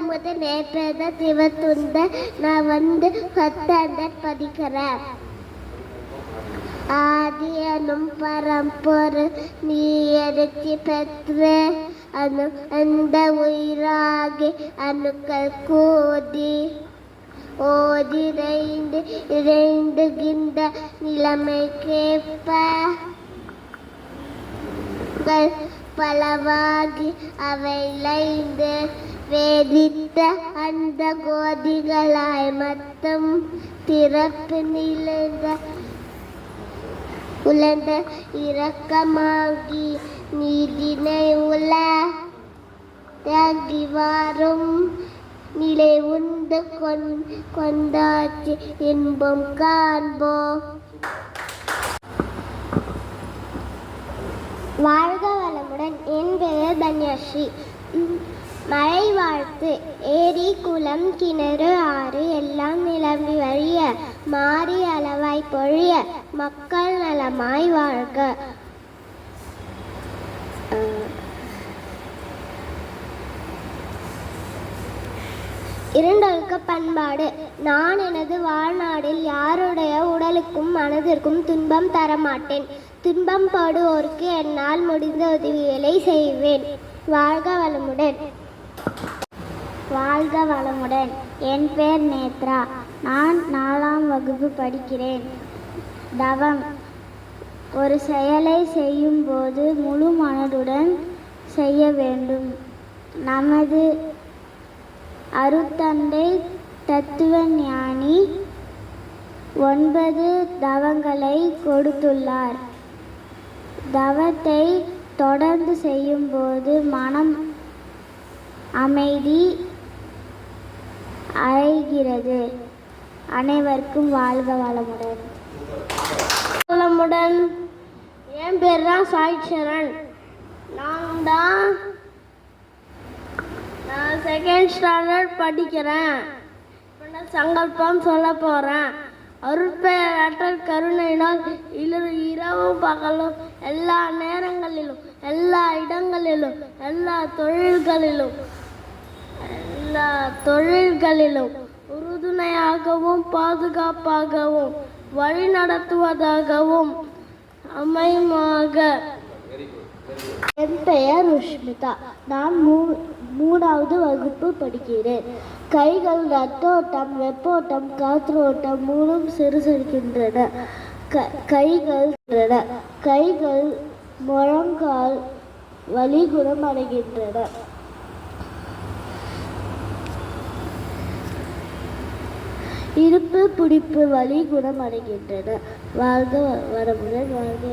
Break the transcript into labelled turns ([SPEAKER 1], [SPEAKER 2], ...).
[SPEAKER 1] முதல் நேற்று சிவத்துந்தர். நான் வந்து 10 படிக்கிறேன். ஆதியனும் பரம்பொரு நீ எடுத்து பெற்ற அணு அந்த உயிராகி அணுக்கள் கூடி ஓதிரைந்து இறைந்துகின்ற நிலைமைக்கேற்ப பலவாகி அவை லைந்து வேதித்த அந்த கோதிகளாய் மொத்தம் பிறப்பு நிலைந்த உலர்ந்த இரக்கமாகி நீதினை உலகி வாரும் நிலை உண்டு கொண்டாச்சு இன்பம் காண்போ. வாழ்க வளமுடன். என் பெயர் தன்யஸ்ரீ. மழை வாழ்த்து. ஏரி குளம் கிணறு ஆறு எல்லாம் நிலம்பி வழிய மாறி அளவாய் பொழிய மக்கள் நலமாய் வாழ்க. இரண்டொழுக்க பண்பாடு. நான் எனது வாழ்நாளில் யாருடைய உடலுக்கும் மனதிற்கும் துன்பம் தரமாட்டேன். துன்பம் படுவோருக்கு என்னால் முடிந்த உதவிகளை செய்வேன். வாழ்க வளமுடன்.
[SPEAKER 2] வாழ்க வளமுடன். என் பேர் நேத்ரா. நான் 4ஆம் வகுப்பு படிக்கிறேன். தவம். ஒரு செயலை செய்யும்போது முழு மனதுடன் செய்ய வேண்டும். நமது அருத்தந்தை தத்துவ ஞானி 9 தவங்களை கொடுத்துள்ளார். தவத்தை தொடர்ந்து செய்யும்போது மனம் அமைதி அடைகிறது. அனைவருக்கும் வாழ்க வளமுடன்.
[SPEAKER 1] வளமுடன். என் பேர் தான் சாய் சரண். நான் 2nd ஸ்டாண்டர்ட் படிக்கிறேன். சங்கல்பம் சொல்ல போகிறேன். அருட்பெயரற்ற கருணையினால் இரவும் பகலும் எல்லா நேரங்களிலும் எல்லா இடங்களிலும் எல்லா தொழில்களிலும் உறுதுணையாகவும் பாதுகாப்பாகவும் வழி நடத்துவதாகவும் அமையுமாக.
[SPEAKER 2] என் பெயர் ருஷ்மிதா. நான் 3வது வகுப்பு படிக்கிறேன். கைகள் ரத்தோட்டம் வெப்போட்டம் காற்றோட்டம் மூலம் சிறுசிருக்கின்றன. கைகள் முழங்கால் வலி குணமடைகின்றன. இருப்பு பிடிப்பு வலி குணமடைகின்றன. வாழ்க வளமுடன். வாழ்க.